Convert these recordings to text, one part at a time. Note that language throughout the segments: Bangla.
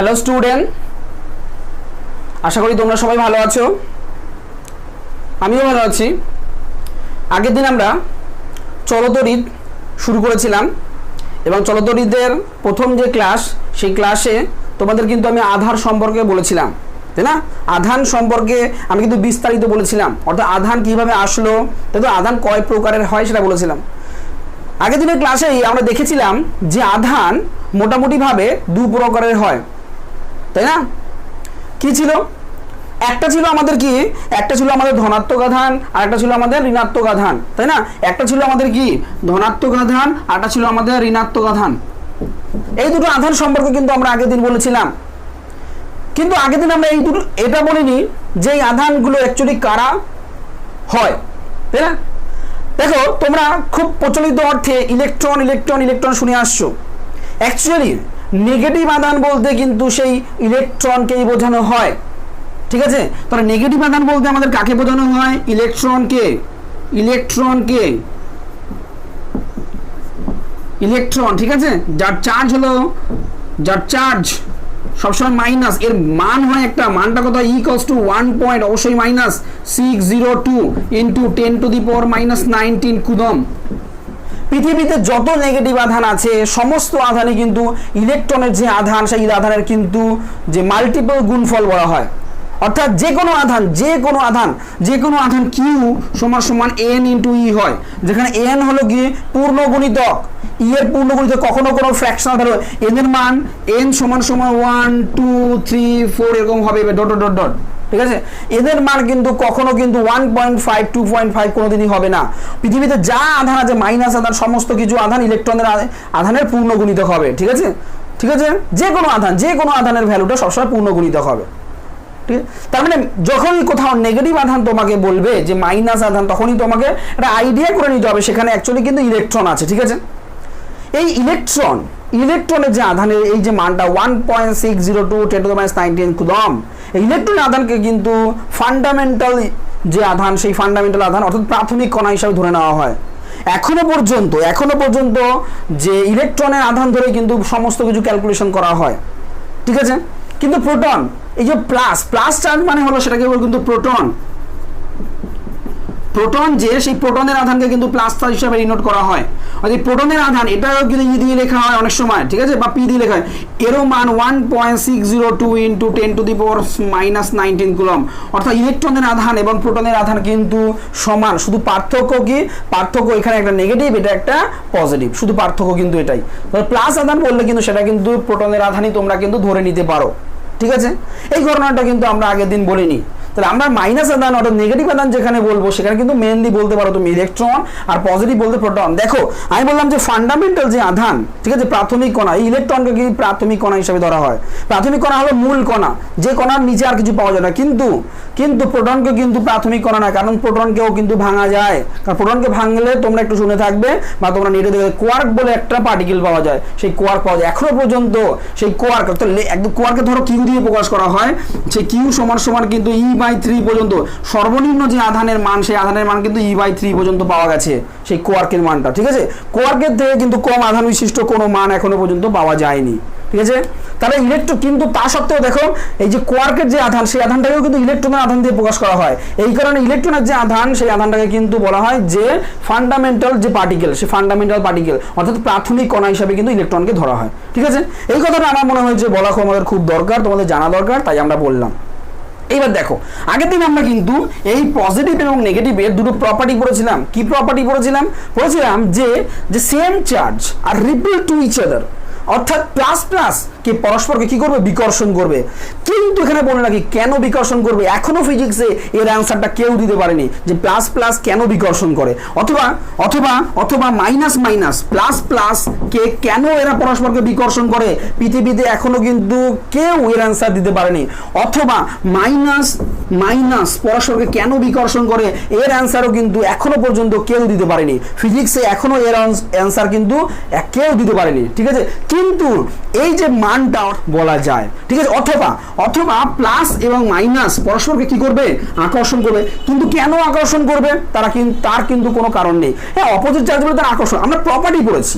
হ্যালো স্টুডেন্ট, আশা করি তোমরা সবাই ভালো আছো। আমিও ভালো আছি। আগের দিন আমরা চলতরিৎ শুরু করেছিলাম এবং চলতরিতের প্রথম যে ক্লাস, সেই ক্লাসে তোমাদের কিন্তু আমি আধান সম্পর্কে বলেছিলাম, তাই না? আধান সম্পর্কে আমি কিন্তু বিস্তারিত বলেছিলাম, অর্থাৎ আধান কিভাবে আসলো, তাই তো আধান কয় প্রকারের হয় সেটা বলেছিলাম। আগের দিনের ক্লাসেই আমরা দেখেছিলাম যে আধান মোটামুটিভাবে দু প্রকারের হয়, তাই না? কি ছিল? একটা ছিল আমাদের কি, একটা ছিল আমাদের ধনাত্মক আধান আর একটা ছিল আমাদের ঋণাত্মক আধান, তাই না? একটা ছিল আমাদের কি ধনাত্মক আধান আর একটা ছিল আমাদের ঋণাত্মক আধান। এই দুটো আধান সম্পর্কে কিন্তু আমরা আগের দিন বলেছিলাম, কিন্তু আগের দিন আমরা এই দুটো এটা বলিনি যে এই আধানগুলো অ্যাকচুয়ালি কারা হয়, তাই না? দেখো, তোমরা খুব প্রচলিত অর্থে ইলেকট্রন ইলেকট্রন ইলেকট্রন শুনে আসছো। অ্যাকচুয়ালি নেগেটিভ আধান বলতে কিন্তু সেই ইলেকট্রনকেই বোঝানো হয়, ঠিক আছে? তাহলে নেগেটিভ আধান বলতে আমাদের কাকে বোঝানো হয়? ইলেকট্রনকে। ইলেকট্রন, ঠিক আছে? যার চার্জ সবসময় মাইনাস, এর মান হয় একটা, মানটা কত? ইকুয়ালস টু 1 পয়েন্ট, অবশ্যই মাইনাস 602 ইন্টু 10⁻⁹ কুলম্ব। পৃথিবীতে যত নেগেটিভ আধান আছে সমস্ত আধানই কিন্তু ইলেকট্রনের যে আধান, সেই আধানের কিন্তু যে মাল্টিপল গুণফল বলা হয়। অর্থাৎ যে কোনো আধান কিউ সমান সমান এন ইন্টু ই হয়, যেখানে এন হলো কি পূর্ণ গুণিতক, ই এর পূর্ণ গুণিতক, কখনো কোনো ফ্র্যাকশনাল ধরো এন এর মান এন সমান সমান 1 2 3 4 এরকম হবে, ডট ডট ডট, ঠিক আছে? এদের মান কিন্তু কখনো কিন্তু 1.5 2.5 কোনোদিনই হবে না। পৃথিবীতে যা আধান আছে মাইনাস আধান, সমস্ত কিছু আধান ইলেকট্রনের আধানের পূর্ণ গুণিতক হবে, ঠিক আছে? যে কোনো আধানের ভ্যালুটা সবসময় পূর্ণ গুণিতক হবে, ঠিক আছে? তার মানে যখনই কোথাও নেগেটিভ আধান তোমাকে বলবে যে মাইনাস আধান, তখনই তোমাকে একটা আইডিয়া করে নিতে হবে সেখানে অ্যাকচুয়ালি কিন্তু ইলেকট্রন আছে, ঠিক আছে? এই ইলেকট্রনের যে আধানের এই যে মানটা 1.602 10⁻⁹ কুলম্ব, এই ইলেকট্রনের আধানকে কিন্তু ফান্ডামেন্টাল যে আধান, সেই ফান্ডামেন্টাল আধান অর্থাৎ প্রাথমিক কণা হিসাবে ধরে নেওয়া হয়। এখনো পর্যন্ত যে ইলেকট্রনের আধান ধরে কিন্তু সমস্ত কিছু ক্যালকুলেশন করা হয়, ঠিক আছে? কিন্তু প্রোটন, এই যে প্লাস চার্জ মানে হলো সেটাকে বলে কিন্তু প্রোটন যে সেই প্রোটনের আধানকে কিন্তু প্লাস চার্জ হিসেবে ডিনোট করা হয়। আর এই প্রোটনের আধান এটাও কিন্তু ই দিয়ে লেখা হয় অনেক সময়, ঠিক আছে? বা পি দিয়ে লেখা হয়। এরও মান 1.602 ইন্টু 10⁻⁹ কুলম্ব। অর্থাৎ ইলেকট্রনের আধান এবং প্রোটনের আধান কিন্তু সমান, শুধু পার্থক্য এখানে একটা নেগেটিভ, এটা একটা পজিটিভ, শুধু পার্থক্য কিন্তু এটাই। তবে প্লাস আধান বললে কিন্তু সেটা কিন্তু প্রোটনের আধানই তোমরা কিন্তু ধরে নিতে পারো, ঠিক আছে? এই ঘটনাটা কিন্তু আমরা আগের দিন বলিনি। তাহলে আমরা মাইনাস আধান অর্থাৎ নেগেটিভ আধান যেখানে বলবো সেখানে কিন্তু মেনলি বলতে পারো তুমি ইলেকট্রন, আর পজিটিভ বলতে প্রোটন। দেখো, আমি বললাম যে ফান্ডামেন্টাল যে আধান, ঠিক আছে, প্রাথমিক কণা, এই ইলেকট্রনকে কি প্রাথমিক কণা হিসেবে ধরা হয়। প্রাথমিক কণা হলো মূল কণা, যে কণার নিচে আর কিছু পাওয়া যায় না। কিন্তু প্রোটনকে কিন্তু প্রাথমিক কণা না, কারণ প্রোটনকেও কিন্তু ভাঙা যায়। কারণ প্রোটনকে ভাঙলে তোমরা একটু শুনে থাকবে বা তোমরা নেটে দেখবে, কোয়ার্ক বলে একটা পার্টিকেল পাওয়া যায়, সেই কোয়ার্ক পাওয়া যায়। এখনো পর্যন্ত সেই কোয়ার্ক, একদম কোয়ার্কে ধরো কিউ দিয়ে প্রকাশ করা হয়, সেই কিউ সমান কিন্তু E/3 পর্যন্ত সর্বনিম্ন যে আধানের মান, সেই আধানের মান কিন্তু E/3 পর্যন্ত পাওয়া গেছে সেই কোয়ার্কের মানটা, ঠিক আছে? কোয়ার্কের থেকে কিন্তু কম আধান বিশিষ্ট কোনো মান এখনো পর্যন্ত পাওয়া যায়নি, ঠিক আছে? তাহলে ইলেকট্রন, কিন্তু তা সত্ত্বেও দেখো এই যে কোয়ার্কের যে আধান, সেই আধানটাকেও কিন্তু ইলেকট্রনের আধান দিয়ে প্রকাশ করা হয়। এই কারণে ইলেকট্রনের যে আধান, সেই আধানটাকে কিন্তু বলা হয় যে ফান্ডামেন্টাল যে পার্টিকেল, সেই ফান্ডামেন্টাল পার্টিকেল অর্থাৎ প্রাথমিক কণা হিসাবে কিন্তু ইলেকট্রনকে ধরা হয়, ঠিক আছে? এই কথাটা আমার মনে হয় যে বলা আমাদের খুব দরকার, তোমাদের জানা দরকার, তাই আমরা বললাম। এইবার দেখো, আগের দিন আমরা কিন্তু এই পজিটিভ এবং নেগেটিভের দুটো প্রপার্টি পড়েছিলাম। কি প্রপার্টি পড়েছিলাম যে same charge are repel to each other, অর্থাৎ প্লাস কে পরস্পরকে কি করবে? বিকর্ষণ করবে। কিন্তু এখানে বলে নাকি কেন বিকর্ষণ করবে, এখনো ফিজিক্সে এর অ্যান্সারটা কেউ দিতে পারেনি যে প্লাস কেন বিকর্ষণ করে, অথবা মাইনাস প্লাস কে কেন এরা পরস্পরকে বিকর্ষণ করে, পৃথিবীতে এখনো কিন্তু কেউ এর অ্যান্সার দিতে পারেনি। অথবা মাইনাস পরস্পরকে কেন বিকর্ষণ করে, এর অ্যান্সারও কিন্তু এখনো পর্যন্ত কেউ দিতে পারেনি। ফিজিক্সে এখনো এর অ্যান্সার কিন্তু কেউ দিতে পারেনি, ঠিক আছে? কিন্তু এই যে মানটা বলা যায়, ঠিক আছে? অথবা প্লাস এবং মাইনাস পরস্পরকে কি করবে? আকর্ষণ করবে। কিন্তু কেন আকর্ষণ করবে তার কিন্তু কোনো কারণ নেই। হ্যাঁ, অপোজিট চার্জ বলে তার আকর্ষণ, আমরা প্রপার্টি পড়েছি,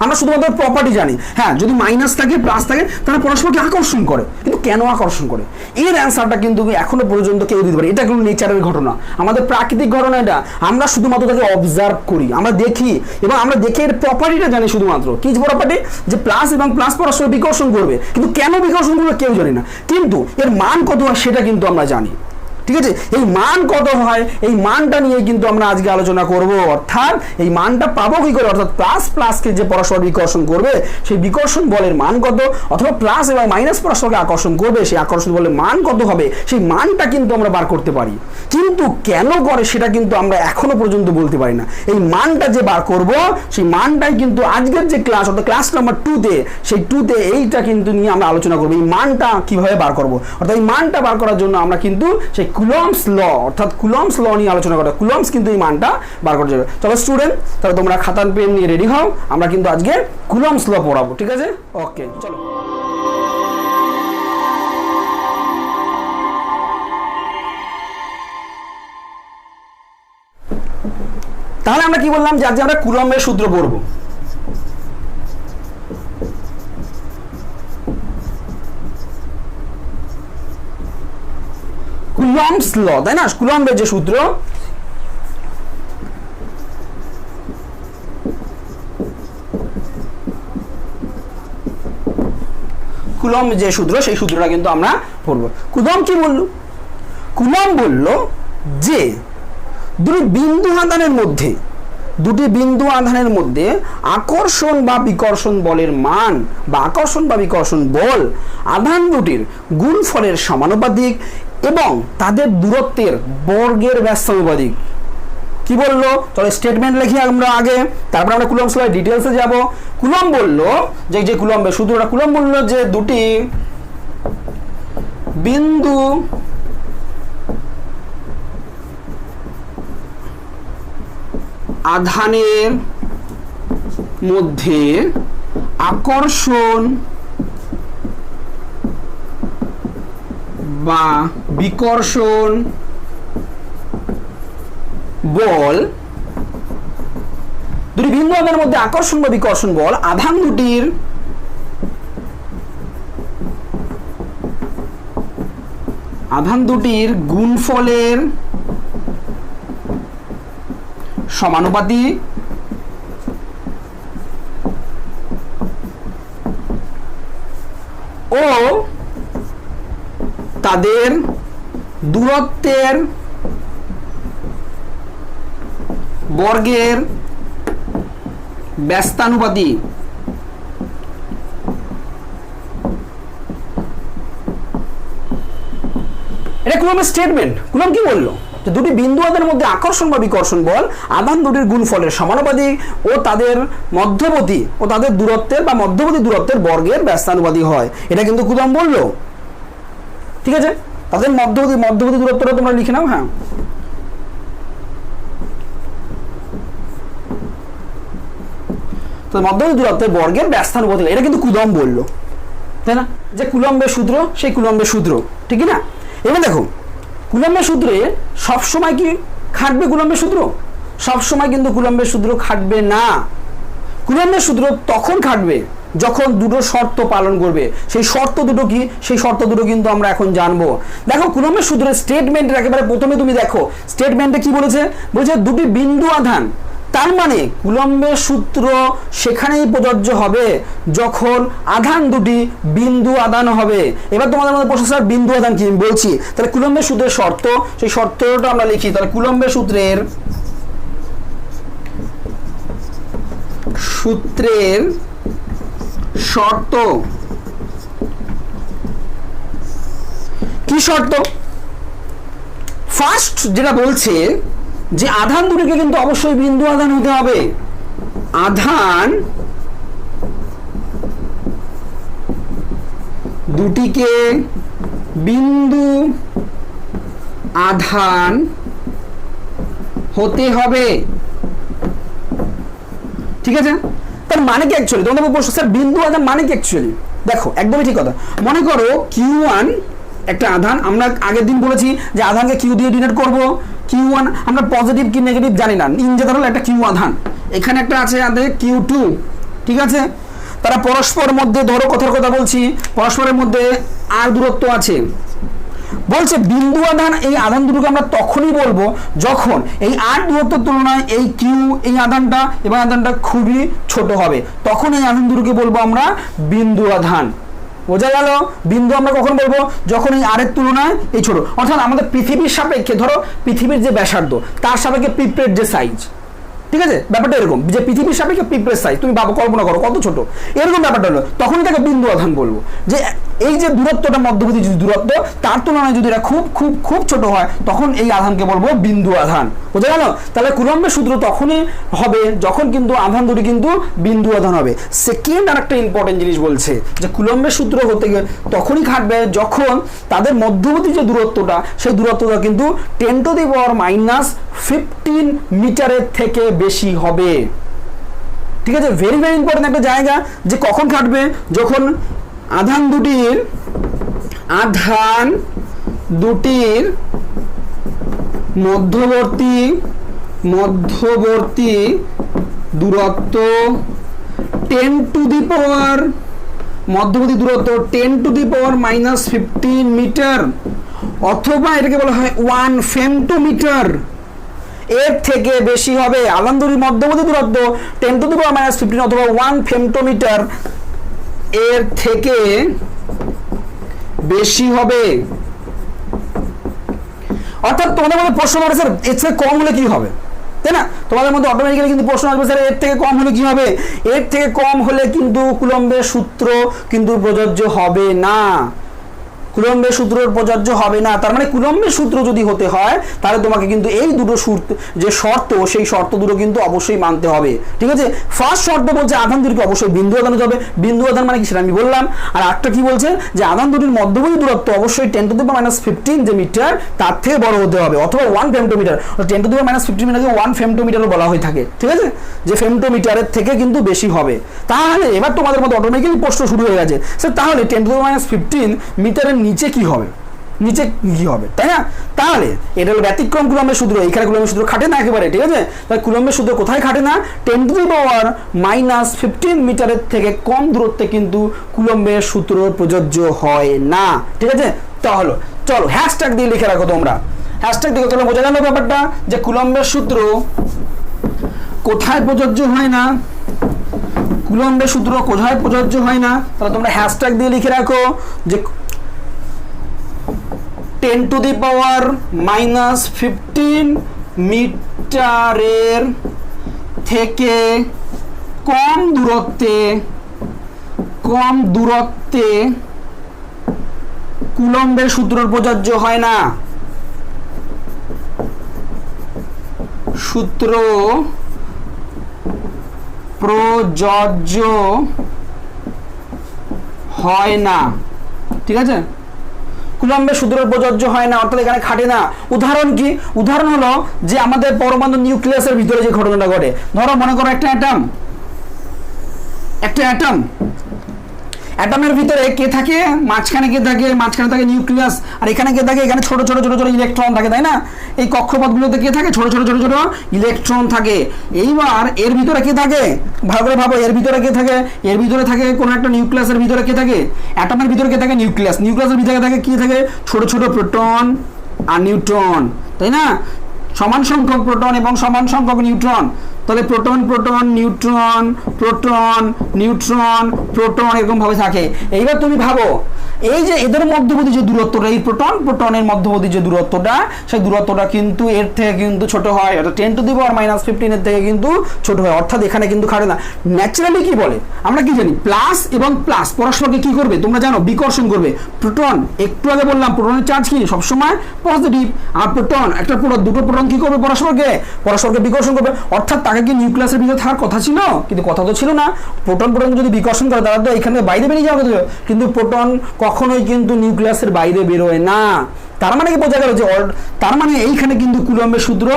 আমরা শুধুমাত্র প্রপার্টি জানি। হ্যাঁ, যদি মাইনাস থাকে প্লাস থাকে তারা পরস্পরকে আকর্ষণ করে, কিন্তু কেন আকর্ষণ করে এর অ্যান্সারটা কিন্তু এখনো পর্যন্ত কেউ দিতে পারে। এটা কোনো নেচারের ঘটনা, আমাদের প্রাকৃতিক ঘটনা। এটা আমরা শুধুমাত্র তাকে অবজার্ভ করি, আমরা দেখি এবং আমরা দেখে এর প্রপার্টিটা জানি শুধুমাত্র। কি প্রপার্টি? যে প্লাস এবং প্লাস পরস্পর বিকর্ষণ করবে, কিন্তু কেন বিকর্ষণ করবে কেউ জানি না, কিন্তু এর মান কত হয় সেটা কিন্তু আমরা জানি। ঠিক আছে, এই মান কত হয় এই মানটা নিয়ে কিন্তু আমরা আজকে আলোচনা করব। অর্থাৎ এই মানটা পাবো কি করে, অর্থাৎ প্লাস প্লাসকে যে পরস্পর বিকর্ষণ করবে সেই বিকর্ষণ বলের মান কত, অথবা প্লাস এবং মাইনাস পরস্পরকে আকর্ষণ করবে সেই আকর্ষণ বলের মান কত হবে, সেই মানটা কিন্তু আমরা বার করতে পারি। কিন্তু কেন করে সেটা কিন্তু আমরা এখনো পর্যন্ত বলতে পারি না। এই মানটা যে বার করব সেই মানটাই কিন্তু আজকের যে ক্লাস, অর্থাৎ ক্লাস নাম্বার 2-তে, সেই 2-তে এইটা কিন্তু নিয়ে আমরা আলোচনা করবো। এই মানটা কিভাবে বার করব, অর্থাৎ এই মানটা বার করার জন্য আমরা কিন্তু সেই কুলম্বস ল, অর্থাৎ কুলম্বস ল নিয়ে আলোচনা করব। কুলম্বস কিন্তু এই মানটা বার করতে যাবে। চলো স্টুডেন্ট, তাহলে তোমরা খাতা পেন নিয়ে রেডি হও, আমরা কিন্তু আজকে কুলম্বস ল পড়াবো। ঠিক আছে, ওকে চলো। তাহলে আমরা কি বললাম যে আজকে আমরা কুলম্বের সূত্র পড়বো। কুলম্বস ল, তাই না? কুলম্বের যে সূত্র, কুলম্ব যে সূত্র সেই সূত্রটা কিন্তু আমরা পড়বো। কুলম্ব কি বললো? কুলম্ব বলল যে দুটি বিন্দু আধানের মধ্যে আকর্ষণ বা বিকর্ষণ বলের মান বা আকর্ষণ বা বিকর্ষণ বল আধান দুটির গুণফলের সমানুপাতিক এবং তাদের দূরত্বের বর্গের ব্যস্তানুপাতিক। কি বললো? চলো স্টেটমেন্ট লিখি আমরা আগে, তারপর আমরা কুলম্বস ল ডিটেলসে যাব। কুলম্ব বললো যে কুলম্বের সূত্রটা, কুলম্ব বললো যে দুটি বিন্দু আধানের মধ্যে আকর্ষণ বা বিকর্ষণ বল, দুটি বিন্দু আধানের মধ্যে আকর্ষণ বা বিকর্ষণ বল আধান দুটির গুণফলের সমানুপাতিক ও তাদের দূরত্বের বর্গের ব্যস্তানুপাতিক। এটা কুলম্বের স্টেটমেন্ট। কুলম্ব কি বললো? যে দুটি বিন্দু আধানের মধ্যে আকর্ষণ বা বিকর্ষণ বল আধান দুটির গুণফলের সমানুপাতিক ও তাদের দূরত্বের বা মধ্যবর্তী দূরত্বের বর্গের ব্যস্তানুপাতিক হয়। এটা কিন্তু কুলম্ব বললো। ঠিক আছে, তাদের মধ্যবর্তী দূরত্বটা তোমরা লিখে নাও। হ্যাঁ, তো মধ্যবর্তী দূরত্বের বর্গের ব্যস্তানুপাতিক, এটা কিন্তু কুলম্ব বললো, তাই না? যে কুলম্বের সূত্র সেই কুলম্বের সূত্র, ঠিক না? এবার দেখো, কুলম্বের সূত্রে সবসময় কি খাটবে কুলম্বের সূত্র? সবসময় কিন্তু কুলম্বের সূত্র খাটবে না। কুলম্বের সূত্র তখন খাটবে যখন দুটো শর্ত পালন করবে। সেই শর্ত দুটো কি? সেই শর্ত দুটো কিন্তু আমরা এখন জানবো। দেখো, কুলম্বের সূত্রের স্টেটমেন্টের একেবারে প্রথমে তুমি দেখো স্টেটমেন্টে কি বলেছে। বলেছে দুটি বিন্দু আধান, তার মানে কুলম্বের সূত্র সেখানেই প্রযোজ্য হবে যখন আধান দুটি বিন্দু আধান হবে। এবার তোমাদের মধ্যে প্রশ্ন, স্যার বিন্দু আধান কি? বলছি, তাহলে কুলম্বের সূত্রের শর্ত, সেই শর্তটা আমরা লিখি। তাহলে কুলম্বের সূত্রের শর্ত কি? শর্ত ফার্স্ট যেটা বলছে যে আধান দুটিকে কিন্তু অবশ্যই বিন্দু আধান হতে হবে। আধান দুটিকে বিন্দু আধান হতে হবে। ঠিক আছে, তার মানে কি অ্যাকচুয়ালি? তোমাদের প্রশ্ন, স্যার বিন্দু আধান মানে কি অ্যাকচুয়ালি? দেখো, একদমই ঠিক কথা। মনে করো Q1 একটা আধান, আমরা আগের দিন বলেছি যে আধানকে Q দিয়ে ডিনোট করব। Q1 আমরা পজিটিভ কি নেগেটিভ জানি না, ইন জেনারেল একটা Q আধান। এখানে একটা আছে Q2, ঠিক আছে, তারা পরস্পর মধ্যে, ধরো কথার কথা বলছি, পরস্পরের মধ্যে আর দূরত্ব আছে। বলছে বিন্দু আধান, এই আধান দুটোকে আমরা তখনই বলবো যখন এই আর দূরত্বের তুলনায় এই কিউ, এই আধানটা এবং আধানটা খুবই ছোট হবে, তখন এই আধান দুটোকে বলবো আমরা বিন্দু আধান। বোঝা গেল? বিন্দু আমরা কখন বলবো? যখন এই আরের তুলনায় এই ছোট। অর্থাৎ আমাদের পৃথিবীর সাপেক্ষে, ধরো পৃথিবীর যে ব্যাসার্ধ তার সাপেক্ষে পিঁপড়ের যে সাইজ, ঠিক আছে, ব্যাপারটা এরকম যে পৃথিবীর সাপেক্ষে পিঁপড়ের সাইজ তুমি ভাবো, কল্পনা করো কত ছোট, এরকম ব্যাপারটা হলো, তখনই তাকে বিন্দু আধান বলবো। যে এই যে দূরত্বটা, মধ্যবর্তী যে দূরত্ব, তার তুলনায় যদি এটা খুব খুব খুব ছোট হয়, তখন এই আধানকে বলবো বিন্দু আধান। বোঝা গেল? তাহলে কুলম্বের সূত্র তখনই হবে যখন কিন্তু আধান দুটি কিন্তু বিন্দু আধান হবে। সেকেন্ড আর একটা ইম্পর্টেন্ট জিনিস বলছে যে কুলম্বের সূত্র হতে গেলে তখনই খাটবে যখন তাদের মধ্যবর্তী যে দূরত্বটা, সেই দূরত্বটা কিন্তু 10⁻⁻15 মিটারের থেকে বেশি হবে। ঠিক আছে, ভেরি ভেরি ইম্পর্টেন্ট একটা জায়গা, যে কখন খাটবে? যখন আধান দুটির মধ্যবর্তী দূরত্ব 10⁻⁻15 মিটার, অথবা এটাকে বলা হয় 1 ফেমটোমিটার, এর থেকে বেশি হবে। আধান দুটির মধ্যবর্তী দূরত্ব 10⁻⁻15 অথবা 1 ফেমটোমিটার, এর থেকে বেশি হবে। অর্থাৎ তোমাদের মধ্যে প্রশ্ন আসবে, স্যার এর থেকে কম হলে কি হবে, তাই না? তোমাদের মধ্যে অটোমেটিক্যালি কিন্তু প্রশ্ন আসবে, স্যার এর থেকে কম হলে কি হবে? এর থেকে কম হলে কিন্তু কুলম্বের সূত্র কিন্তু প্রযোজ্য হবে না, কুলম্বের সূত্র প্রযোজ্য হবে না। তার মানে কুলম্বের সূত্র যদি হতে হয়, তাহলে তোমাকে কিন্তু এই দুটো যে শর্ত, সেই শর্ত দুটো কিন্তু অবশ্যই মানতে হবে। ঠিক আছে, ফার্স্ট শর্ত বলছে আধান দুটিকে অবশ্যই বিন্দু আধান হতে হবে। বিন্দু আধান মানে কি সেটা আমি বললাম। আর একটা কি বলছে, যে আধান দুটির মধ্যবর্তী দূরত্ব অবশ্যই 10⁻⁻15 যে মিটার, তার থেকে বড় হতে হবে, অথবা 1 ফেমটোমিটার। 10⁻⁻15 মিটারকে 1 ফেমটোমিটারও বলা হয়ে থাকে। ঠিক আছে, যে ফেমটোমিটারের থেকে কিন্তু বেশি হবে। তাহলে এবার তোমাদের মধ্যে অটোমেটিক্যালি প্রশ্ন শুরু হয়ে গেছে, স্যার তাহলে 10⁻⁻15 মিটারের নিচে কি হবে, নিচে কি হবে, তাই না? তাহলে এটা হলো ব্যতিক্রম কুলম্বের সূত্র, এখানে কুলম্বের সূত্র খাটে না একেবারে। ঠিক আছে, তাই কুলম্বের সূত্র কোথায় খাটে না? 10⁻⁻15 মিটারের থেকে কম দূরত্বে কিন্তু কুলম্বের সূত্র প্রযোজ্য হয় না। ঠিক আছে, তাহলে চলো হ্যাশট্যাগ দিয়ে লিখে রাখো তোমরা, হ্যাশট্যাগ দিয়ে, তাহলে বোঝা গেল ব্যাপারটা যে কুলম্বের সূত্র কোথায় প্রযোজ্য হয় না, কুলম্বের সূত্র কোথায় প্রযোজ্য হয় না। তাহলে তোমরা হ্যাশট্যাগ দিয়ে লিখে রাখো যে 10⁻⁻15 মিটারের থেকে কম দূরত্বে কুলম্বের সূত্র প্রযোজ্য হয় না, সূত্র প্রযোজ্য হয় না। ঠিক আছে, কুলম্বের সূত্র প্রযোজ্য হয় না, অর্থাৎ এখানে খাটে না। উদাহরণ কি? উদাহরণ হলো যে আমাদের পরমাণু নিউক্লিয়াসের ভিতরে যে ঘটনাটা ঘটে, ধরো মনে করো একটা অ্যাটম, অ্যাটমের ভিতরে কে থাকে? মাঝখানে কে থাকে? মাঝখানে থাকে নিউক্লিয়াস। আর এখানে কে থাকে? এখানে ছোট ছোট ছোট ছোট ইলেকট্রন থাকে, তাই না? এই কক্ষপথগুলোতে কে থাকে? ছোট ছোট ছোট ছোট ইলেকট্রন থাকে। এইবার এর ভিতরে কে থাকে? ভালো করে ভাবো, এর ভিতরে কে থাকে? এর ভিতরে থাকে কোনো একটা নিউক্লিয়াসের ভিতরে কে থাকে? অ্যাটমের ভিতরে কে থাকে? নিউক্লিয়াস। নিউক্লিয়াসের ভিতরে থাকে কি থাকে? ছোট ছোট প্রোটন আর নিউট্রন, তাই না? সমান সংখ্যক প্রোটন এবং সমান সংখ্যক নিউট্রন। তাহলে proton proton neutron, proton neutron, proton এরকম ভাবে থাকে। এইবার তুমি ভাবো, এই যে এদের মধ্যবর্তী যে দূরত্বটা, এই প্রোটন প্রোটনের মধ্যবর্তী যে দূরত্বটা, সেই দূরত্বটা কিন্তু এর থেকে কিন্তু ছোট হয়, অর্থাৎ 10⁻⁻15 এর থেকে কিন্তু ছোট হয়, অর্থাৎ এখানে কিন্তু খাটে না। ন্যাচারালি কি বলে, আমরা কি জানি, প্লাস এবং প্লাস পরস্পরকে কি করবে তোমরা জানো? বিকর্ষণ করবে। প্রোটন, একটু আগে বললাম প্রোটনের চার্জ কি সবসময় পজিটিভ, আর প্রোটন একটা দুটো প্রোটন কি করবে? পরস্পরকে বিকর্ষণ করবে। অর্থাৎ তাকে কি নিউক্লিয়াসের ভিতরে থাকার কথা ছিল? কিন্তু কথা তো ছিল না। প্রোটন যদি বিকর্ষণ করে, তারা তো এখানে বাইরে বেরিয়ে যাওয়া কথা, কিন্তু প্রোটন কখনোই কিন্তু নিউক্লিয়াসের বাইরে বেরোয় না। তার মানে কি বোঝা গেল যে তার মানে এইখানে কিন্তু কুলম্বের সূত্র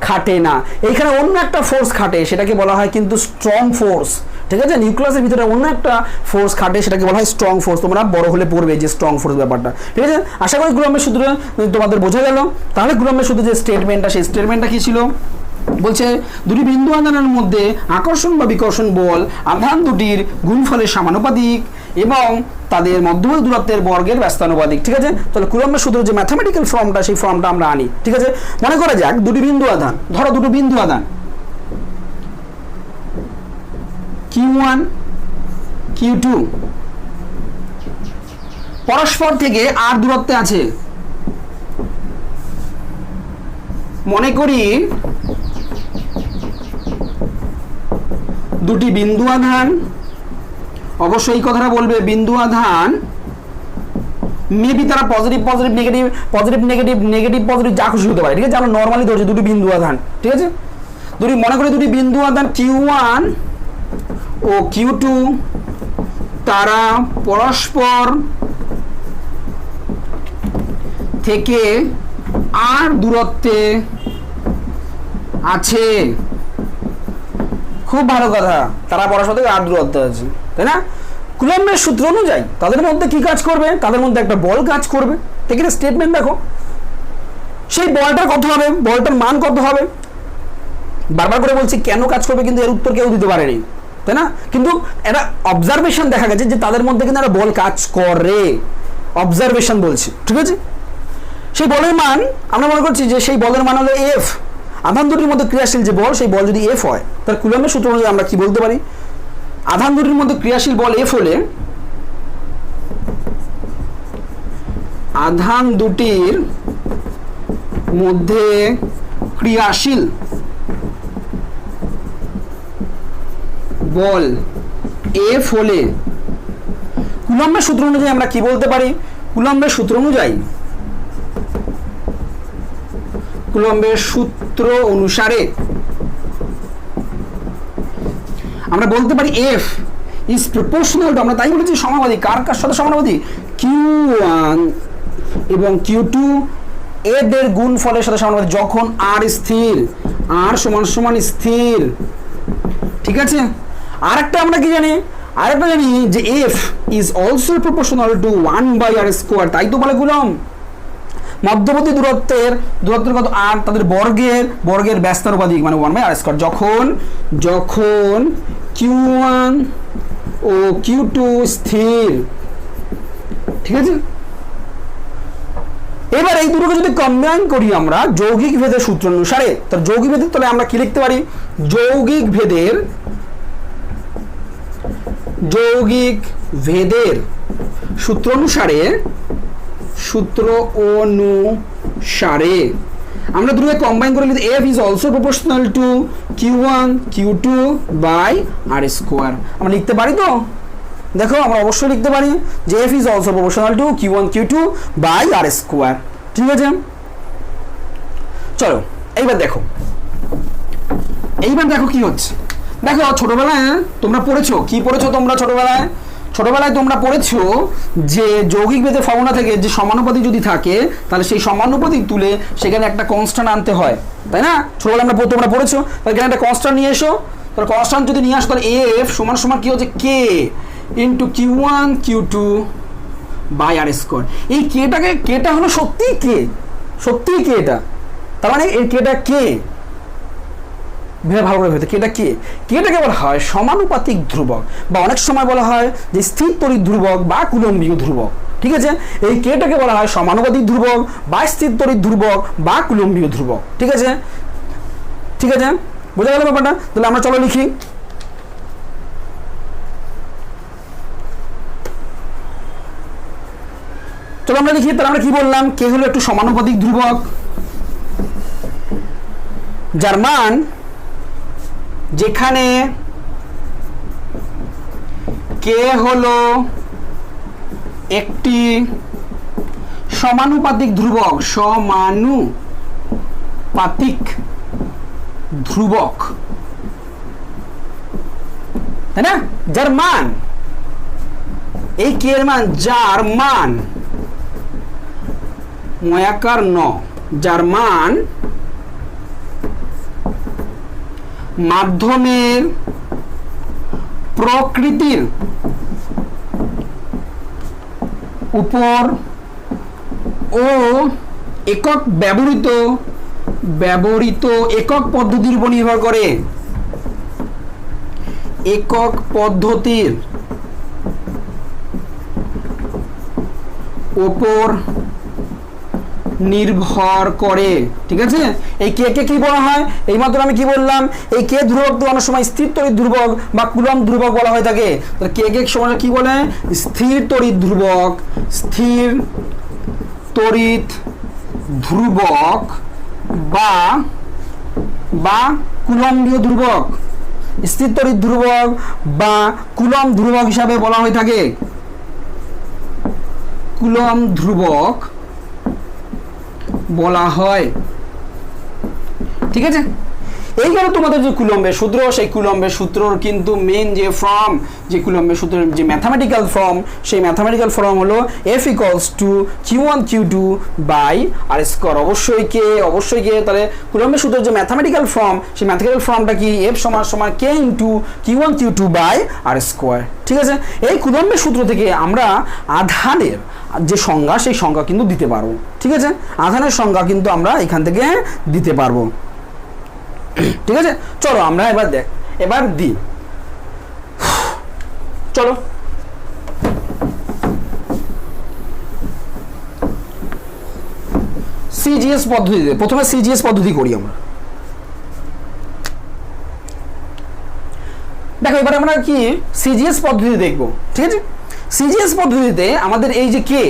খাটে না, এইখানে অন্য একটা ফোর্স খাটে, সেটাকে বলা হয় কিন্তু স্ট্রং ফোর্স। ঠিক আছে, নিউক্লিয়াসের ভিতরে অন্য একটা ফোর্স খাটে, সেটাকে বলা হয় স্ট্রং ফোর্স। তোমরা বড় হলে পড়বে যে স্ট্রং ফোর্স ব্যাপারটা। ঠিক আছে, আশা করি কুলম্বের সূত্র তোমাদের বোঝা গেল। তাহলে কুলম্বের সূত্রে যে স্টেটমেন্টটা, সেই স্টেটমেন্টটা কি ছিল? বলছে দুটি বিন্দু আধানের মধ্যে আকর্ষণ বা বিকর্ষণ বল আধান দুটির গুণফলের সমানুপাতিক এবং তাদের মধ্যবর্তী দূরত্বের বর্গের ব্যস্তানুপাতিক। ঠিক আছে, তাহলে কুলম্বের সূত্রের যে ম্যাথমেটিক্যাল ফর্মটা সেই ফর্মটা আমরা আনি। ঠিক আছে, মনে করা যাক দুটি বিন্দু আধান, ধরো দুটো বিন্দু আধান Q1 Q2 পরস্পর থেকে আর দূরত্বে আছে। মনে করি দুটি বিন্দু আধান, অবশ্যই এই কথাটা বলবে বিন্দু আধান মেবি তারা positive positive negative positive negative negative positive যা খুশি হতে পারে। ঠিক আছে, আমরা নর্মালি ধরছি দুটি বিন্দু আধান। ঠিক আছে, দুটি মনে করি দুটি বিন্দু আধান Q1 ও Q2 তারা পরস্পর থেকে আর দূরত্বে আছে। খুব ভালো কথা, তারা পরস্পর থেকে আর দূরত্বে আছে, তাই না? কুলম্বের সূত্র অনুযায়ী তাদের মধ্যে কি কাজ করবে? তাদের মধ্যে একটা বল কাজ করবে। এখানে স্টেটমেন্ট দেখো, সেই বলটার কত হবে, বলটার মান কত হবে। বারবার করে বলছি কেন কাজ করবে, কিন্তু এর উত্তর কেউ দিতে পারেনি, তাই না? কিন্তু একটা অবজারভেশন দেখা গেছে যে তাদের মধ্যে কিন্তু একটা বল কাজ করে, অবজারভেশন বলছি। ঠিক আছে, সেই বলের মান আমরা মনে করছি যে সেই বলের মান হলো এফ। আধান দুটির মধ্যে ক্রিয়াশীল যে বল, সেই বল যদি এফ হয়, তাহলে কুলম্বের সূত্র অনুযায়ী আমরা কি বলতে পারি? আধান দুটির মধ্যে ক্রিয়াশীল বল এফ হলে আধান দুটির মধ্যে ক্রিয়াশীল বল এফ হলে কুলম্বের সূত্র অনুযায়ী আমরা কি বলতে পারি? কুলম্বের সূত্র অনুসারে আমরা বলতে পারি এফ ইজ প্রপোর্শনাল টু, আমরা তাই বলেছি সমানুপাতি। কার কার সাথে সমানুপাতি? Q1 এবং Q2 এদের গুণফলের সাথে সমানুপাতি যখন আর স্থির, আর সমান সমান স্থির। ঠিক আছে, আরেকটা আমরা কি জানি? আরেকটা জানি যে F is also proportional two 1/r²। তাই তো বলে কুলম্ব মধ্যবর্তী দূরত্বের কত? আর তাদের বর্গের ব্যস্তানুপাতিক মানে 1/r²। যখন Q1 ও Q2 স্থির। ঠিক আছে, এবার এই দুটোকে যদি কম্বাইন করি আমরা যৌগিক ভেদের সূত্র অনুসারে, তাহলে যৌগিক ভেদের তাহলে আমরা কি লিখতে পারি? যৌগিক ভেদের সূত্র অনুসারে আমরা দুটোকে কম্বাইন করে লিখি F is also proportional to Q1 Q2 by r²। আমরা লিখতে পারি তো? দেখো আমরা অবশ্যই লিখতে পারি যে F is also proportional to Q1 Q2 by r²। ঠিক আছে, চলো এইবার দেখো কি হচ্ছে। দেখো ছোটবেলায় তোমরা পড়েছো, কি পড়েছো তোমরা ছোটবেলায় তোমরা পড়েছো যে যৌগিক ভেদের ফর্মুলা থেকে যে সমানুপাতিক যদি থাকে তাহলে সেই সমানুপাতিক তুলে সেখানে একটা কনস্ট্যান্ট আনতে হয়, তাই না? ছোটবেলায় তোমরা পড়েছো। তাহলে এখানে একটা কনস্ট্যান্ট নিয়ে এসো। তাহলে কনস্ট্যান্ট যদি নিয়ে আসো তাহলে এফ সমান সমান কি হচ্ছে? K into Q1 Q2 by r²। এই কেটা হলো সত্যিই কে এটা, তার মানে এই কেটা কে ভালো করে ভেবে কেটাকে বলা হয় সমানুপাতিক ধ্রুবক, বা অনেক সময় বলা হয় যে স্থির তড়িৎ ধ্রুবক বা কুলম্বীয় ধ্রুবক। ঠিক আছে, এই কেটাকে বলা হয় সমানুপাতিক ধ্রুবক বা স্থির তড়িৎ ধ্রুবক বা কুলম্বীয় ধ্রুবক। ঠিক আছে, বোঝা গেল ব্যাপারটা? তাহলে আমরা চলো লিখি। তাহলে আমরা কি বললাম? কে হলো একটু সমানুপাতিক ধ্রুবক যার মান যেখানে কে হলো একটি সমানুপাতিক ধ্রুবক, তাই না? যার মান এই কে এর মান, যার মান ময়াকার ন, যার মান মাধ্যমের প্রকৃতির উপর ও একক ব্যবহৃত ব্যবহৃত একক পদ্ধতির উপর নির্ভর করে, একক পদ্ধতির উপর নির্ভর করে। ঠিক আছে, এই কে কে কি বলা হয়, এইমাত্র আমি কি বললাম, এই কে ধ্রুবক তো অনেক সময় স্থির তড়িৎ ধ্রুবক বা কুলম্ব ধ্রুবক বলা হয়ে থাকে। তাহলে কে কে সময় কি বলে, স্থির তড়িৎ ধ্রুবক, স্থির তড়িৎ ধ্রুবক বা বা কুলম্বীয় ধ্রুবক, স্থির তড়িৎ ধ্রুবক বা কুলম্ব ধ্রুবক হিসাবে বলা হয়ে থাকে, কুলম্ব ধ্রুবক বলা হয়। ঠিক আছে, এই গেল তোমাদের যে কুলম্বের সূত্র, সেই কুলম্বের সূত্রর কিন্তু মেন যে ফর্ম, যে কুলম্বের সূত্রের যে ম্যাথামেটিক্যাল ফর্ম, সেই ম্যাথামেটিক্যাল ফর্ম হলো F equals to Q1 Q2 by r square. অবশ্যই কে তাহলে কুলম্বের সূত্রের যে ম্যাথামেটিক্যাল ফর্ম, সেই ম্যাথামেটিক্যাল ফর্মটা কি, F সমান সমান K into Q1 Q2 by r square. ঠিক আছে, এই কুলম্বের সূত্র থেকে আমরা আধানের যে সংজ্ঞা, সেই সংজ্ঞা কিন্তু দিতে পারবো। ঠিক আছে, আধানের সংজ্ঞা কিন্তু আমরা এখান থেকে দিতে পারবো। ঠিক আছে, চলো আমরা এবার দিই। চলো সিজিএস পদ্ধতিতে প্রথমে সিজিএস পদ্ধতি করি আমরা। দেখো এবার আমরা কি সিজিএস পদ্ধতি দেখবো। ঠিক আছে, সিজিএস পদ্ধতিতে আমাদের এই যে কে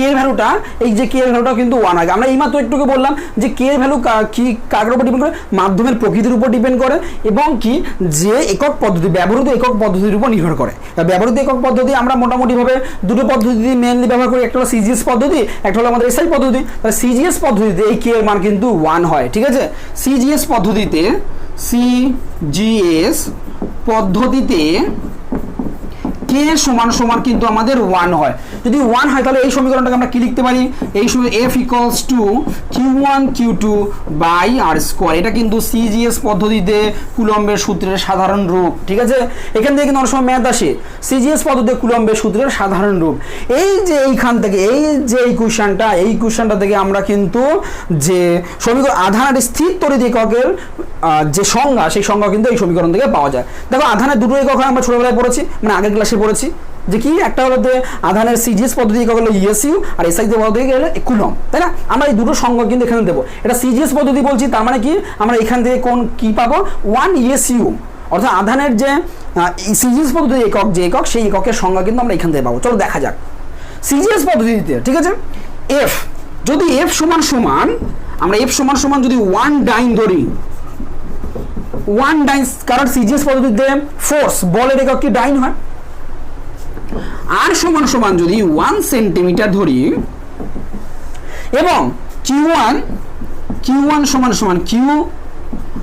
এর ভ্যালুটা, এই যে কে এর ভ্যালুটা কিন্তু 1 হয়। আমরা এইমাত্র একটুকে বললাম যে কে এর ভ্যালু কি কার উপর ডিপেন্ড করে, মাধ্যমের প্রকৃতির উপর ডিপেন্ড করে এবং কি যে একক পদ্ধতি, ব্যবহৃত একক পদ্ধতির উপর নির্ভর করে। ব্যবহৃত একক পদ্ধতি আমরা মোটামুটিভাবে দুটো পদ্ধতি মেনলি ব্যবহার করি, একটা হলো সিজিএস পদ্ধতি, একটা হলো আমাদের এসআই পদ্ধতি। তাহলে সিজিএস পদ্ধতিতে এই কে এর মান কিন্তু 1 হয়। ঠিক আছে, সিজিএস পদ্ধতিতে কে সমান সমান কিন্তু আমাদের 1 হয়। যদি 1 হয় তাহলে এই সমীকরণটাকে আমরা কি লিখতে পারি, এই সময় F equals to Q1 Q2 by r square. এটা কিন্তু সিজিএস পদ্ধতিতে কুলম্বের সূত্রের সাধারণ রূপ। ঠিক আছে, এখান থেকে কিন্তু অনেক সময় ম্যাথ আসে, সিজিএস পদ্ধতিতে কুলম্বের সূত্রের সাধারণ রূপ। এই যে এইখান থেকে এই কুয়েশনটা থেকে আমরা কিন্তু যে সমীকরণ আধানের স্থির তড়িৎ এককের যে সংজ্ঞা, সেই সংজ্ঞা কিন্তু এই সমীকরণ থেকে পাওয়া যায়। দেখো আধানের দুটো একক হয়, আমরা ছোটবেলায় পড়েছি, মানে আগের ক্লাসে পড়েছি যে কি, একটা হলো আধানের সিজিএস পদ্ধতি একক হলো ইএসইউ আর এসআই পদ্ধতি গেলে কুলম্ব, তাই না? আমরা এই দুটো সংজ্ঞা কিন্তু এখানে দেবো। এটা সিজিএস পদ্ধতি বলছি, তার মানে কি আমরা এখান থেকে কি পাবো, 1 ইএসইউ, অর্থাৎ আধানের যে সিজিএস পদ্ধতি একক, যে একক, সেই এককের সংজ্ঞা কিন্তু আমরা এখান থেকে পাবো। চলো দেখা যাক সিজিএস পদ্ধতিতে। ঠিক আছে, এফ যদি এফ সমান সমান, আমরা এফ সমান সমান যদি 1 ডাইন ধরি, 1 ডাইন, কারণ সিজিএস পদ্ধতিতে ফোর্স, বলের একক কি ডাইন হয়। আর সমান সমান যদি 1 সেন্টিমিটার ধরি এবং Q1 সমান সমান Q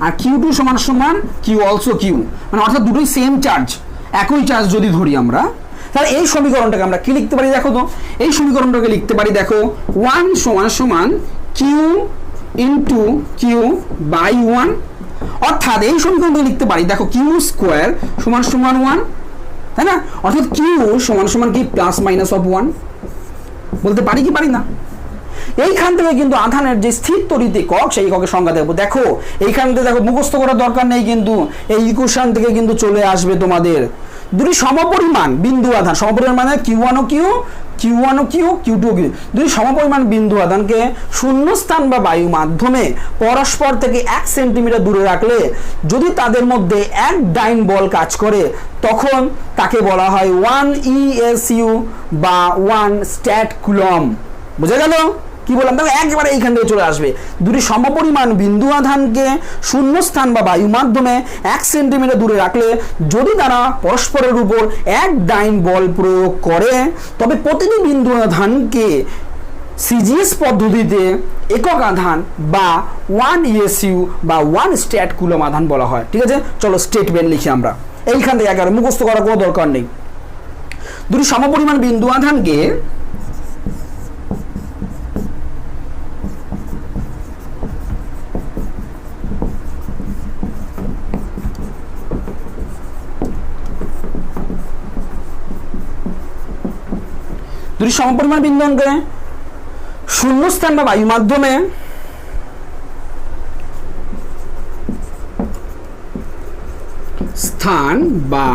আর Q2 সমান সমান Q অলসো Q, মানে অর্থাৎ দুটোই সেম চার্জ, একই চার্জ যদি ধরি আমরা, তাহলে এই সমীকরণটাকে আমরা কি লিখতে পারি, দেখো তো এই সমীকরণটাকে লিখতে পারি, দেখো 1 সমান সমান Q ইন্টু Q বাই 1, অর্থাৎ এই সমীকরণটাকে লিখতে পারি, দেখো Q স্কোয়ার সমান সমান 1, তাই না? অর্থাৎ Q সমান সমান কি প্লাস মাইনাস অফ 1 বলতে পারি কি পারি না? এইখান থেকে কিন্তু আধানের যে স্থির তড়িৎ একক, সেই এককের সংজ্ঞা দেখবো। দেখো এইখান থেকে দেখো মুখস্থ করার দরকার নেই, কিন্তু এই ইকুয়েশন থেকে কিন্তু চলে আসবে তোমাদের দুটি সমপরিমাণ বিন্দু আধান, সমপরিমাণ মানে Q1 ও Q, Q2 ও Q, দুটি সমপরিমাণ বিন্দু আধানকে শূন্যস্থান বা বায়ু মাধ্যমে পরস্পর থেকে 1 সেন্টিমিটার দূরে রাখলে যদি তাদের মধ্যে এক ডাইন বল কাজ করে, তখন তাকে বলা হয় 1 ESU বা 1 স্ট্যাট কুলম্ব। বুঝা গেল কি বললাম? দেখো একবারে এইখান থেকে চলে আসবে, দুটি সমপরিমাণ বিন্দু আধানকে শূন্যস্থান বা বায়ু মাধ্যমে 1 সেন্টিমিটার দূরে রাখলে যদি তারা পরস্পরের উপর এক ডাইন বল প্রয়োগ করে, তবে প্রতিটি বিন্দু আধানকে সিজিএস পদ্ধতিতে একক আধান বা 1 ESU বা 1 স্ট্যাট কুলম্ব আধান বলা হয়। ঠিক আছে, চলো স্টেটমেন্ট লিখি আমরা। এইখান থেকে একবারে মুখস্থ করার কোনো দরকার নেই। দুটি সমপরিমাণ বিন্দু আধানকে সমপরিমাণ বিন্দুকে শূন্যস্থান বা বায়ু মাধ্যমে স্থান বা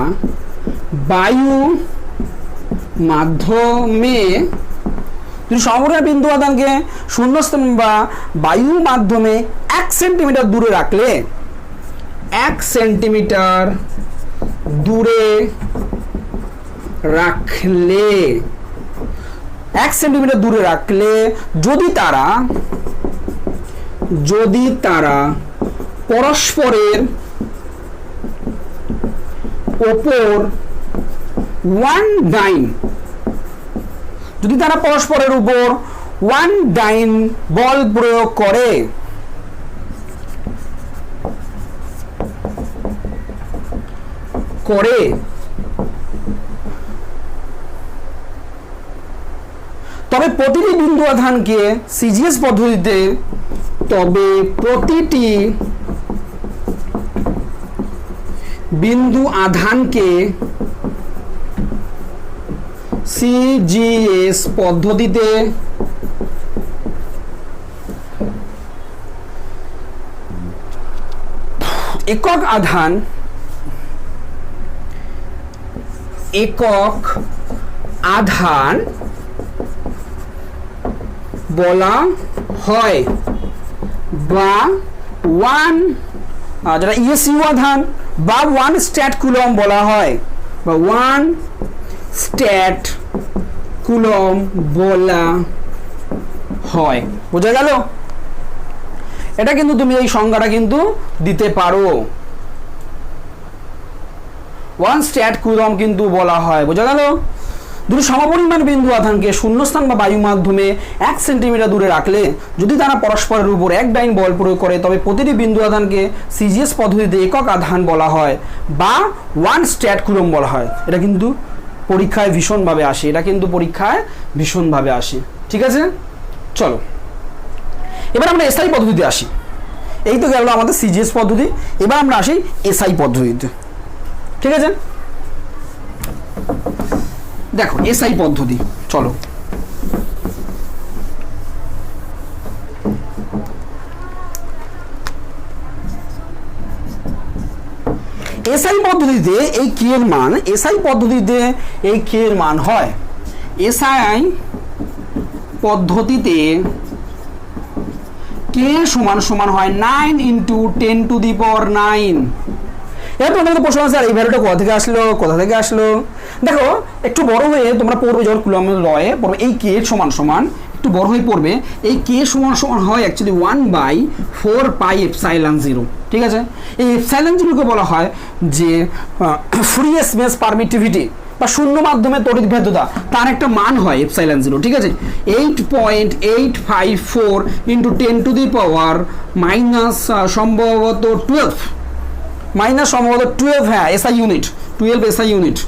বায়ু মাধ্যমে যদি সমপরিমাণ বিন্দু আধানকে শূন্যস্থান বা বায়ু মাধ্যমে 1 সেন্টিমিটার দূরে রাখলে 1 সেন্টিমিটার দূরে রাখলে 1 সেন্টিমিটার দূরে রাখলে যদি তারা পরস্পরের ওপর ওয়ান ডাইন বল প্রয়োগ করে তবে প্রতিটি বিন্দু আধানকে সিজিএস পদ্ধতিতে সিজিএস পদ্ধতিতে একক আধান বলা হয় বা যেটা ইএসইউ আধান বা 1 স্ট্যাট কুলম বলা হয় বোঝা গেল? এটা কিন্তু তুমি এই সংজ্ঞাটা কিন্তু দিতে পারো, 1 স্ট্যাট কুলম কিন্তু বলা হয়। বোঝা গেল? দুটি সমপরিমাণ বিন্দু আধানকে শূন্যস্থান বা বায়ু মাধ্যমে 1 সেন্টিমিটার দূরে রাখলে যদি তারা পরস্পরের উপর 1 ডাইন বল প্রয়োগ করে তবে প্রতিটি বিন্দু আধানকে সিজিএস পদ্ধতিতে একক আধান বলা হয় বা 1 স্ট্যাট কুলম বলা হয়। এটা কিন্তু পরীক্ষায় ভীষণভাবে আসে। ঠিক আছে, চলো এবার আমরা এসআই পদ্ধতিতে আসি। এই তো গেল আমাদের সিজিএস পদ্ধতি, এবার আমরা আসি এসআই পদ্ধতিতে। ঠিক আছে, দেখো এসআই পদ্ধতি, চলো এসআই পদ্ধতিতে এই কে এর মান হয় এসআই পদ্ধতিতে কে সমান হয় 9 × 10⁹। এবার তোমাদের প্রশ্ন আছে, এই ভ্যালুটা কোথা থেকে আসলো? দেখো একটু বড় হয়ে তোমরা পড়বে, যখন কুলম্বের লয়ে পড়বে এই কে সমান একটু বড় হয়ে পড়বে, এই কে সমান হয় অ্যাকচুয়ালি 1/4πε0। ঠিক আছে, এই ε0কে বলা হয় যে ফ্রি স্পেস পারমিটিভিটি বা শূন্য মাধ্যমে তড়িৎ ভেদ্যতা, তার একটা মান হয় ε0। ঠিক আছে, 8.854 × 10⁻⁻, সম্ভবত 12 হ্যাঁ এসআই ইউনিট, 12 এসআই ইউনিট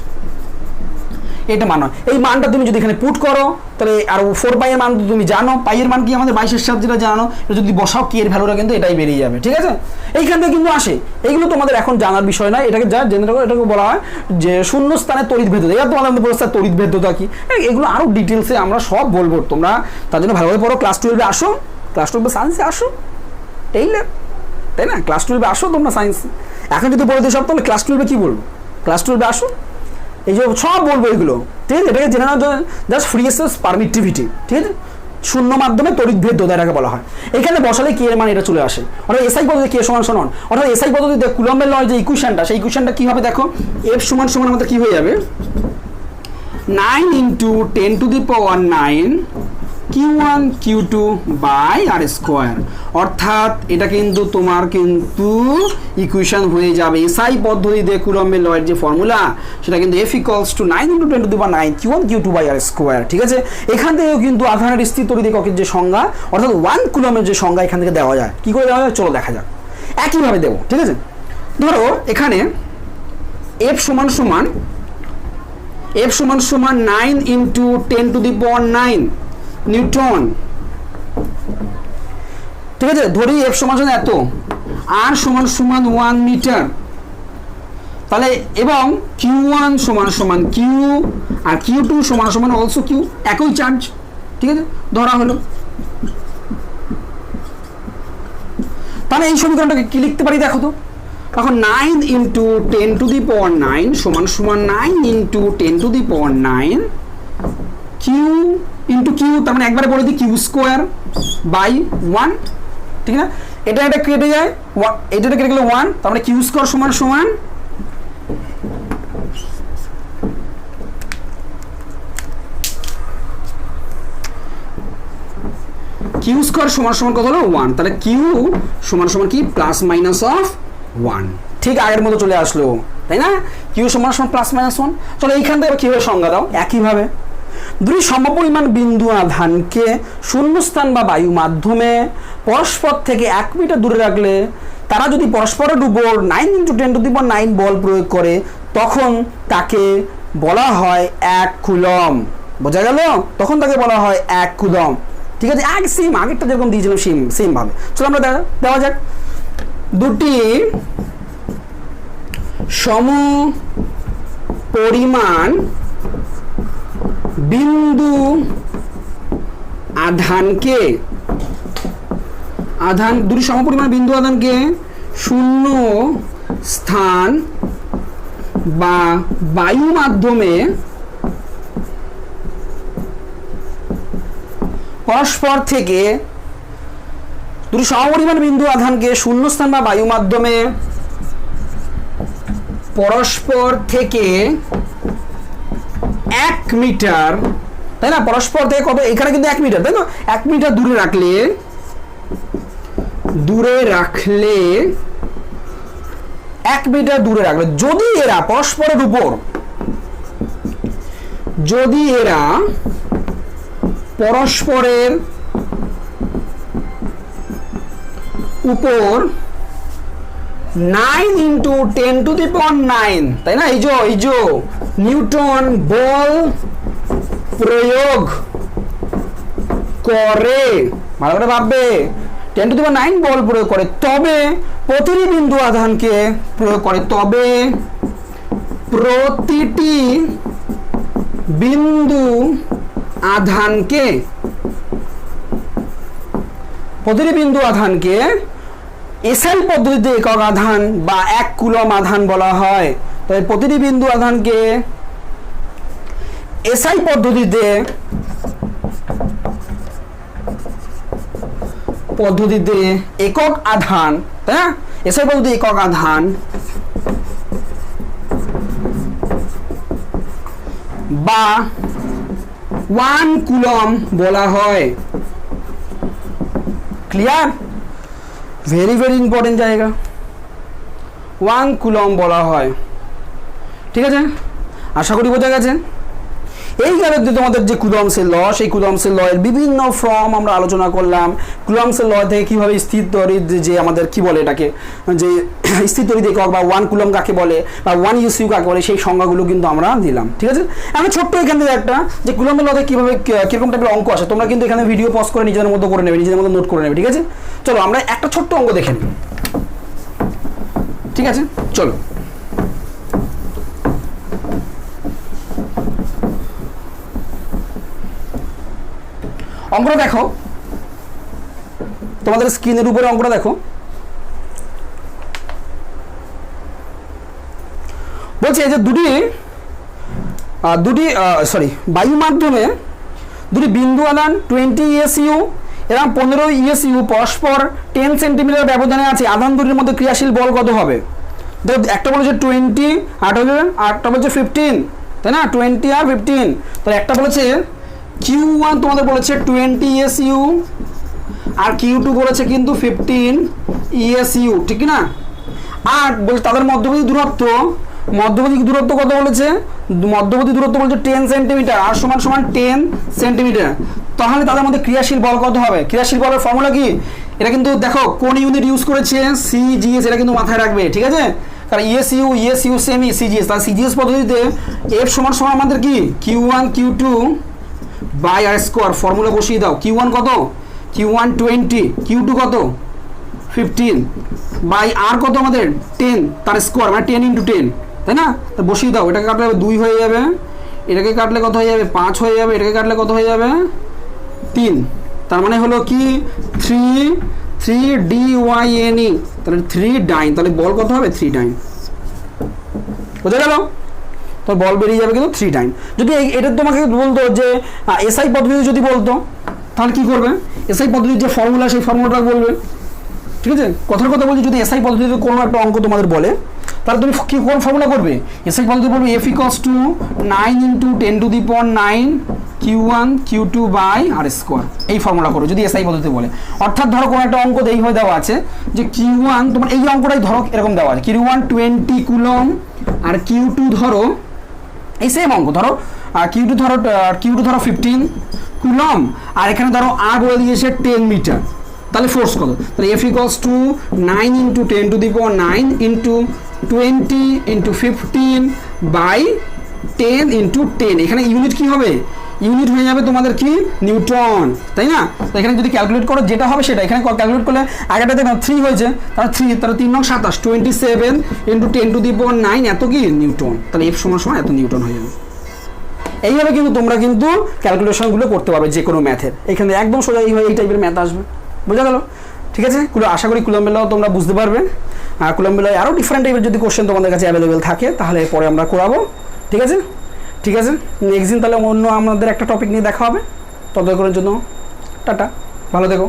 এটা মান হয়। এই মানটা তুমি যদি এখানে পুট করো তাহলে আর 4π এর মান তুমি জানো, পাইয়ের মান কি আমাদের 22 এর সাথে যেটা জানো, এটা যদি বসাও কে এর ভ্যালুটা কিন্তু এটাই বেরিয়ে যাবে। ঠিক আছে, এইখান থেকে কিন্তু আসে, এইগুলো তোমাদের এখন জানার বিষয় না, এটাকে যা জেনে রাখো। এটাকে বলা হয় যে শূন্য স্থানে তড়িৎ ভেদ্যতা। এবার তোমাদের বলছে তড়িৎ ভেদ্যতা কি, এগুলো আরো ডিটেলসে আমরা সব বলবো, তোমরা তার জন্য ভালোভাবে পড়ো। ক্লাস 12-এ আসো, ক্লাস 12 সায়েন্সে আসো, তাই না? ক্লাস 12-এ আসো তোমরা সায়েন্স। এখন যদি বলে দিই সব, তাহলে ক্লাস 12-এ কি বলবো? ক্লাস 12-এ আসো, এই যে সব বলবো এগুলো। ঠিক আছে, এটাকে জেনে নেওয়ার জন্য জাস্ট ফ্রি স্পেস পারমিটিভিটি। ঠিক আছে, শূন্য মাধ্যমে তড়িৎ ভেদ্যতা এটাকে বলা হয়। এখানে বসালে কে এর মান এটা চলে আসে, অর্থাৎ এসআই পদ্ধতি কে সমান অর্থাৎ এসআই পদ্ধতিতে কুলম্বের লয়ের যে ইকুয়েশনটা, সেই ইকুয়েশনটা কি হবে দেখো, এফ সমান আমাদের কি হয়ে যাবে 9 × 10⁹ Q1 Q2 r²। অর্থাৎ এটা কিন্তু তোমার কিন্তু ইকুয়েশন হয়ে যাবে এসআই পদ্ধতিতে কুলম্বের লয়ের যে ফর্মুলা, সেটা কিন্তু F = 9 × 10⁻⁹ Q1 Q2 r²। ঠিক আছে, এখান থেকেও কিন্তু আধানের স্থির তড়িৎ এককের যে সংজ্ঞা অর্থাৎ 1 কুলম্বের যে সংজ্ঞা এখান থেকে দেওয়া যায়। কি করে দেওয়া যায় চলো দেখা যাক, একইভাবে দেবো। ঠিক আছে, ধরো এখানে F সমান 9 × 10⁹ নিউটন। ঠিক আছে, ধরি F সমান এত, R সমান 1 মিটার, তাহলে এবং Q1 সমান Q আর Q2 সমান অলসো Q, একই চার্জ। ঠিক আছে, ধরা হলো। তাহলে এই সমীকরণটাকে কি লিখতে পারি দেখো তো, এখন 9 ইন্টু 10 টু দি পাওয়ার 9 সমান সমান 9 into 10 to the power 9 q into q, তার মানে একবারে বলে দিই কিউ স্কোয়ার বাই 1, ঠিক না? এটা কেটে যায়, এটা কেটে গেলে 1, তার মানে কিউ স্কোয়ার সমান সমান কিউ স্কোয়ার সমান সমান কত হলো 1, তাহলে কিউ সমান সমান কি প্লাস মাইনাস অফ 1, ঠিক আগের মতো চলে আসলো, তাই না? কিউ সমান সমান প্লাস মাইনাস 1। চলো এইখান থেকে কিভাবে সংজ্ঞা দাও, একইভাবে দুই সমপরিমাণ বিন্দু আধানকে শূন্যস্থান বা বায়ু মাধ্যমে পরস্পর থেকে 1 মিটার দূরে রাখলে তারা যদি পরস্পরের উপর 9 ইন্টু 10 টু দি পাওয়ার 9 বল প্রয়োগ করে তখন তাকে বলা হয় 1 কুলম। বোঝা গেল? তখন তাকে বলা হয় 1 কুলম। ঠিক আছে, এক সেম আগেরটা যেরকম দিয়েছিলাম সেম ভাবে। চলো আমরা দেওয়া যাক, দুটি সম পরিমাণ বিন্দু আধানকে দুটি সমপরিমাণ বিন্দু আধানকে শূন্য স্থান বা বায়ু মাধ্যমে পরস্পর থেকে দুটি সমপরিমাণ বিন্দু আধানকে শূন্যস্থান বা বায়ু মাধ্যমে পরস্পর থেকে 1 মিটার, তাই না? পরস্পর থেকে কত, এখানে কিন্তু 1 মিটার, তাই না? 1 মিটার দূরে রাখলে 1 মিটার দূরে রাখলে যদি এরা পরস্পরের উপর পরস্পরের উপর 9 ইন্টু 10 টু দি পাওয়ার 9, তাই না? এই যে নিউটন বল প্রয়োগ করে, ভালো করে ভাববে, 10 টু দি পাওয়ার 9 বল প্রয়োগ করে, তবে প্রতিটি বিন্দু আধানকে প্রয়োগ করে, তবে প্রতিটি বিন্দু আধানকে এসআই পদ্ধতিতে একক আধান বা 1 কুলম আধান বলা হয়। তবে প্রতিটি বিন্দু আধানকে এসআই পদ্ধতিতে একক আধান, তাই না? এসআই পদ্ধতি একক আধান বা 1 কুলম বলা হয়। ক্লিয়ার? ভেরি ভেরি ইম্পর্টেন্ট জায়গা, 1 কুলম বলা হয়। ঠিক আছে, আশা করি বোঝা গেছে। এই গেল তোমাদের যে কুলম্বসের ল, সেই কুলম্বসের ল এর বিভিন্ন ফর্ম আমরা আলোচনা করলাম। কুলম্বসের ল থেকে কীভাবে স্থির তড়িৎ যে আমাদের কি বলে এটাকে, যে স্থির তড়িৎ একক বা 1 কুলম কাকে বলে বা 1 ইউসিউ কাকে বলে, সেই সংজ্ঞাগুলো কিন্তু আমরা দিলাম। ঠিক আছে, আমি ছোট্ট এখান থেকে একটা যে কুলম্বের লতে কীভাবে কীরকম টাইপের অঙ্ক আসে, তোমরা কিন্তু এখানে ভিডিও পজ করে নিজেদের মতো করে নেবে, নিজেদের মতো নোট করে নেবে। ঠিক আছে, চলো আমরা একটা ছোট্ট অঙ্ক দেখে নিই। ঠিক আছে, চলো। অঙ্কটা দেখো, তোমাদের স্ক্রিনের উপরে অঙ্কটা দেখো। বলছে যে বায়ু মাধ্যমে দুটি বিন্দু আধান 20 ESU এবং 15 ESU পরস্পর 10 সেন্টিমিটার ব্যবধানে আছে। আধান দুটির মধ্যে ক্রিয়াশীল বল কত হবে? দেখো, একটা বলেছে 20, আরটা বলছে 15, তাই না? 20 আর 15, তো একটা বলেছে Q1 তোমাদের বলেছে 20 ESU আর Q2 বলেছে কিন্তু 15 ESU, ঠিক না? আর বলছে তাদের মধ্যবর্তী দূরত্ব কত বলেছে? মধ্যবর্তী দূরত্ব বলছে 10 সেন্টিমিটার, আর সমান সমান 10 সেন্টিমিটার। তাহলে তাদের মধ্যে ক্রিয়াশীল বল কত হবে? ক্রিয়াশীল বলের ফর্মুলা কি? এটা কিন্তু দেখো কোন ইউনিট ইউজ করেছে, CGS, এটা কিন্তু মাথায় রাখবে। ঠিক আছে, কারণ ESU সেমি CGS, তার CGS পদ্ধতিতে F সমান সমান আমাদের কি Q1 Q2 by r square, formula বসিয়ে দাও। Q1 কত? Q1 20, Q2 কত? 15 বাই আর কত আমাদের 10, তার স্কোয়ার মানে 10 ইন্টু 10, তাই না? তা বসিয়ে দাও। এটাকে কাটলে 2 হয়ে যাবে, এটাকে কাটলে কত হয়ে যাবে? 5 হয়ে যাবে, এটাকে কাটলে কত হয়ে যাবে? 3। তার মানে হলো কি 3dyne, তাহলে 3 ডাইন, তাহলে বল কত হবে 3 ডাইন, বুঝে গেল? তো বল বেরিয়ে যাবে কিন্তু 3 ডাইন। যদি এটা তোমাকে বলতো যে এসআই পদ্ধতি যদি বলতো, তাহলে কি করবে? এসআই পদ্ধতির যে ফর্মুলা সেই ফর্মুলাটা বলবে, ঠিক আছে? কথার কথা বলছি, যদি এসআই পদ্ধতিতে কোনো একটা অঙ্ক তোমাদের বলে, তাহলে তুমি কি কোন ফর্মুলা করবে? এসআই পদ্ধতি বলবে f equals to 9 into 10 to the power 9 q1 q2 by r square, এই ফর্মুলা করো যদি এসআই পদ্ধতি বলে। অর্থাৎ ধরো কোনো একটা অঙ্ক এইভাবে দেওয়া আছে যে q1 তোমার এই অঙ্কটাই ধরো এরকম দেওয়া আছে, q1 20 কুলম আর q2 ধরো এই সেম অঙ্ক ধরো q2 ধরো 15 কুলম, আর এখানে ধরো আর বলে দিয়েছে 10 মিটার, তাহলে ফোর্স কত? তাহলে f equals to 9 into 10 to the power 9 into 20 into 15 by 10 into 10, এখানে ইউনিট কি হবে? ইউনিট হয়ে যাবে তোমাদের কি নিউটন, তাই না? তো এখানে যদি ক্যালকুলেট করো যেটা হবে সেটা, এখানে ক্যালকুলেট করলে আগেটাতে 3 হয়েছে, তাহলে 3 তাহলে 3 নং 27 27 ইন্টু 10 টু দি পাওয়ার 9 এত কি নিউটন, তাহলে f সমান এত নিউটন হয়ে যাবে। এইভাবে কিন্তু তোমরা কিন্তু ক্যালকুলেশনগুলো করতে পারবে যে কোনো ম্যাথের, এখানে একদম সোজা এইভাবে এই টাইপের ম্যাথ আসবে, বোঝা গেল? ঠিক আছে, আশা করি কুলম্ব ল তোমরা বুঝতে পারবে। কুলম্ব ল আরও ডিফারেন্ট টাইপের যদি কোশ্চেন তোমাদের কাছে অ্যাভেলেবেল থাকে তাহলে পরে আমরা করাবো, ঠিক আছে? ঠিক আছে, নেক্সট দিন তাহলে অন্য আমাদের একটা টপিক নিয়ে দেখা হবে। ততক্ষণের জন্য টাটা, ভালো থেকো।